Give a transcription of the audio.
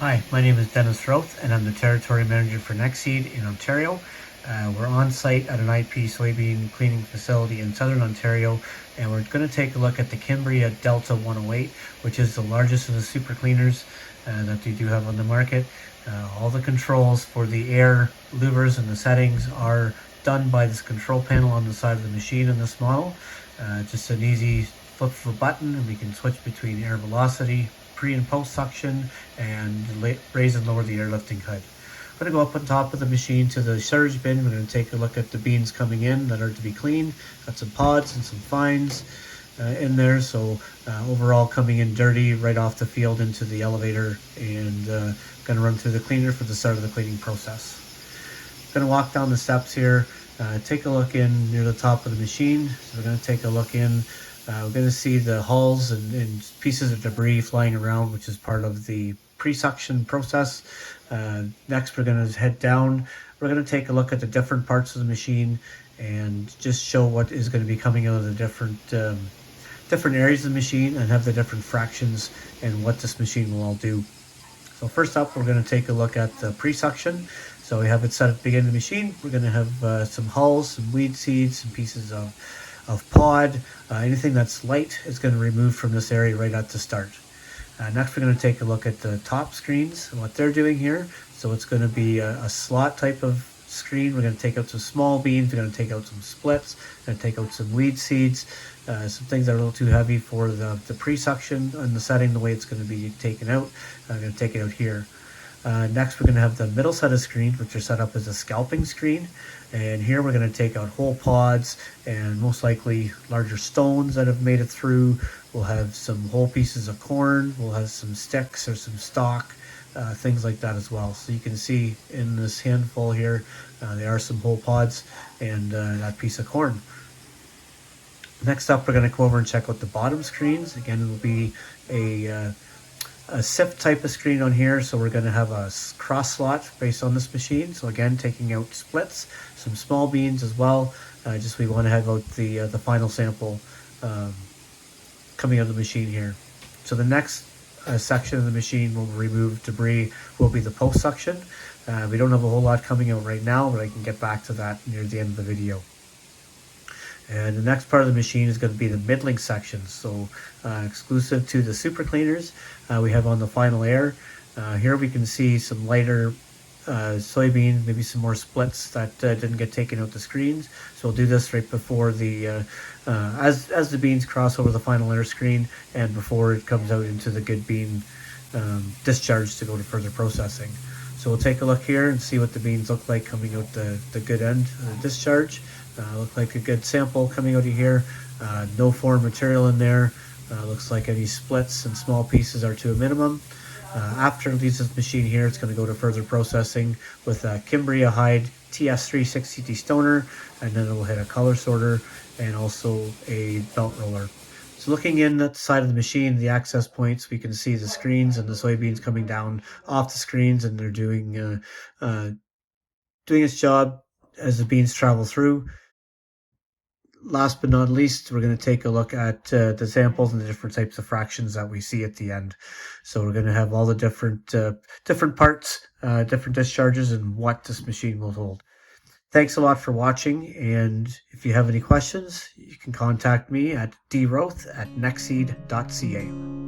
Hi, my name is Dennis Roth, and I'm the Territory Manager for Nexseed in Ontario. We're on site at an IP soybean cleaning facility in Southern Ontario, and we're going to take a look at the Cimbria Delta 108, which is the largest of the super cleaners that we do have on the market. All the controls for the air louvers and the settings are done by this control panel on the side of the machine in this model. Just an easy flip of a button, and we can switch between air velocity, pre and post suction, and raise and lower the airlifting height. I'm going to go up on top of the machine to the surge bin. We're going to take a look at the beans coming in that are to be cleaned. Got some pods and some fines in there, so overall coming in dirty right off the field into the elevator, and going to run through the cleaner for the start of the cleaning process. Going to walk down the steps here, take a look in near the top of the machine. So we're going to take a look in. We're going to see the hulls and pieces of debris flying around, which is part of the pre-suction process. Next, we're going to head down. We're going to take a look at the different parts of the machine and just show what is going to be coming out of the different areas of the machine, and have the different fractions and what this machine will all do. So first up, we're going to take a look at the pre-suction. So we have it set at the beginning of the machine. We're going to have some hulls, some weed seeds, some pieces of pod. Anything that's light is going to remove from this area right at the start. Next, we're going to take a look at the top screens and what they're doing here. So it's going to be a slot type of screen. We're going to take out some small beans. We're going to take out some splits. We're going to take out some weed seeds. Some things that are a little too heavy for the pre-suction and the setting, the way it's going to be taken out. I'm going to take it out here. Next, we're going to have the middle set of screens, which are set up as a scalping screen. And here we're going to take out whole pods and most likely larger stones that have made it through. We'll have some whole pieces of corn. We'll have some sticks or some stalk, things like that as well. So you can see in this handful here, there are some whole pods and that piece of corn. Next up, we're going to go over and check out the bottom screens. Again, it will be a sift type of screen on here, so we're going to have a cross slot based on this machine. So again, taking out splits, some small beans as well. Just we want to have out the final sample coming out of the machine here. So the next section of the machine will remove debris will be the post suction. We don't have a whole lot coming out right now, but I can get back to that near the end of the video. And the next part of the machine is going to be the middling section. So exclusive to the super cleaners, we have on the final air. Here we can see some lighter soybean, maybe some more splits that didn't get taken out the screens. So we'll do this right before the as the beans cross over the final air screen, and before it comes out into the good bean discharge to go to further processing. So we'll take a look here and see what the beans look like coming out the good end discharge. Look like a good sample coming out of here. No foreign material in there. Looks like any splits and small pieces are to a minimum. After it leaves this machine here, it's going to go to further processing with a Cimbria Hide TS360 destoner, and then it will hit a color sorter and also a belt roller. So looking in at the side of the machine, the access points, we can see the screens and the soybeans coming down off the screens, and they're doing its job as the beans travel through. Last but not least, we're going to take a look at the samples and the different types of fractions that we see at the end. So we're going to have all the different parts, different discharges, and what this machine will hold. Thanks a lot for watching, and if you have any questions, you can contact me at droth@nexseed.ca.